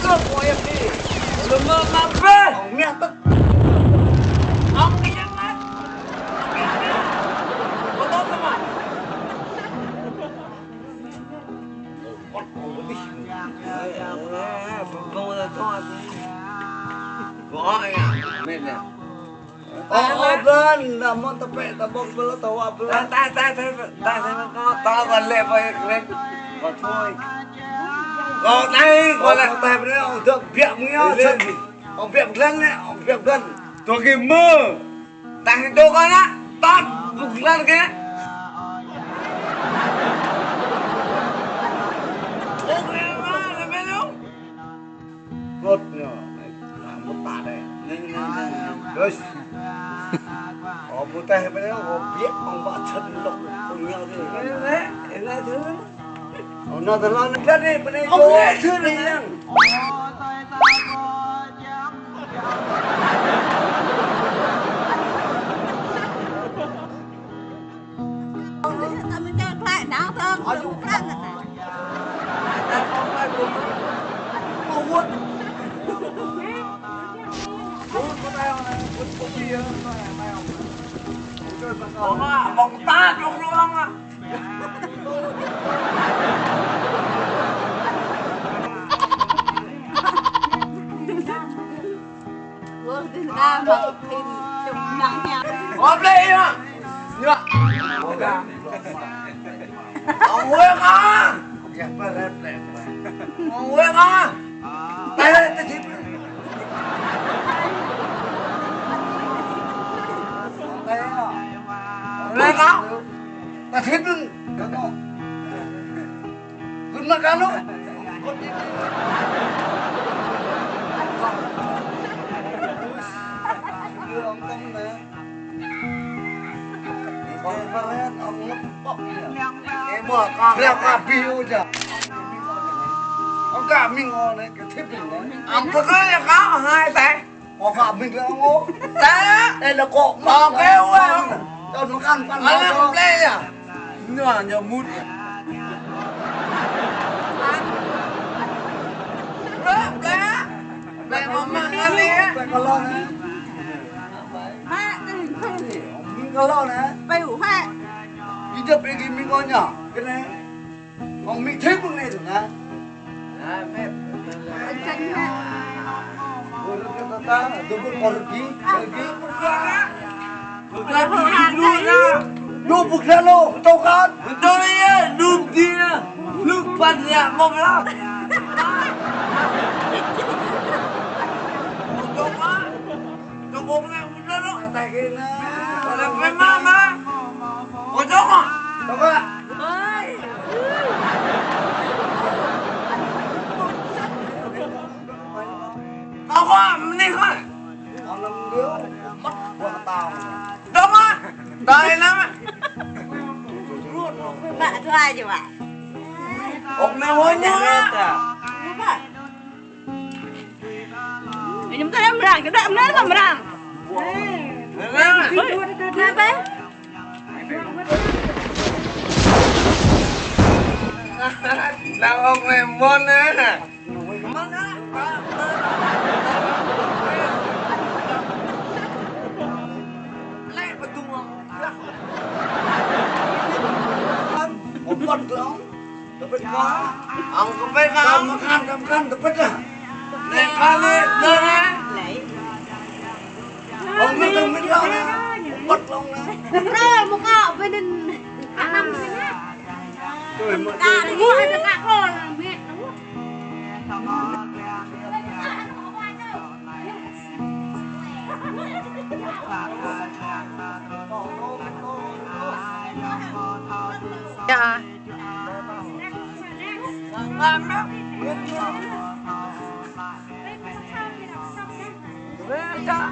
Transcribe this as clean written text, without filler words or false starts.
Cướp của em đi. Đừng mơ mà về. Ông nghe tức. Ông đi nhắc mắt. Có tốt không ạ? Con cổ đi. Không bao giờ thoát. Có anh ạ. Mệt nè. Bên là món tập vẽ tập bông với tàu áp lên. Ta nó còn lệ vậy lên. Còn thôi. Còn đây còn lại tập đấy ông thượng viện nhau lên. Ông viện lên đấy, ông viện lên. Tôi kì mơ. Ta hình đồ con á. Tát vùng lên kia. Ông nghe mà là bên không? Ngột nhờ. Một tạ đây. Nhanh. Rồi. Một tay bên đó có biết ông vợ chân lộc cùng nhau thì đấy thứ nó thật lo nó đi bên đây ông nghe thứ này nha mình chơi lại nào thơm ở dùng răng này ta không phải cùng cô vuốt có tay không này có bia bóng ta trong luôn à vừa đi ra mà tìm chụp nắng nha ốp đi mà nhựa ông Nguyên à ông Nguyên à đây đây thịt đây không ta thịt đừng cứ mà cá lúc ông công nè con phát ông mất bọc em mở con leo cà piu chưa ông cả mình ngon đấy cái thịt mình đấy ông thực là có hai tay có cả mình là ông ố đây là cọ mà kêu không cho nó ăn nó không lên à nhưng nhờ mút Mẹ mà ăn đi á. Mẹ con lo nè. mẹ Mình con lo nè. bay ủ mẹ Đi chụp cái mình con nhỏ cái này. Còn mình thích con này rồi nè. Mẹ. chân mẹ Rồi ta tôi vẫn còn được ký. Đu bục ra lô, tao con. Tôi đi á, đu đi á. Lúc phần nhà mong lắm. Tôi bố này không rất đó. Tại cái nó. Là cái má. Có chốc à? Đâu có ạ? ơi Tao có đi thôi. Còn làm đứa mất của tao. Đâu á? Đây lắm á. bạn cho ai chứ bạn Ông nào hối nhớ á. chúng ta đem ràng cái đệm nét làm ràng nè bé Nào ông này môn á. Lại mà tung không? Ông con của ông. Tôi biết có. Ông có biết không? Cầm khăn, tôi biết à. Này khăn lên, lên á. Ông nó từng biết đâu nè. Ông bắt ông nè. rồi một cọ bên đình ăn năm cái nè Tôi mà ta đi gọi được cả con mẹ dạ làm đó. Về cho.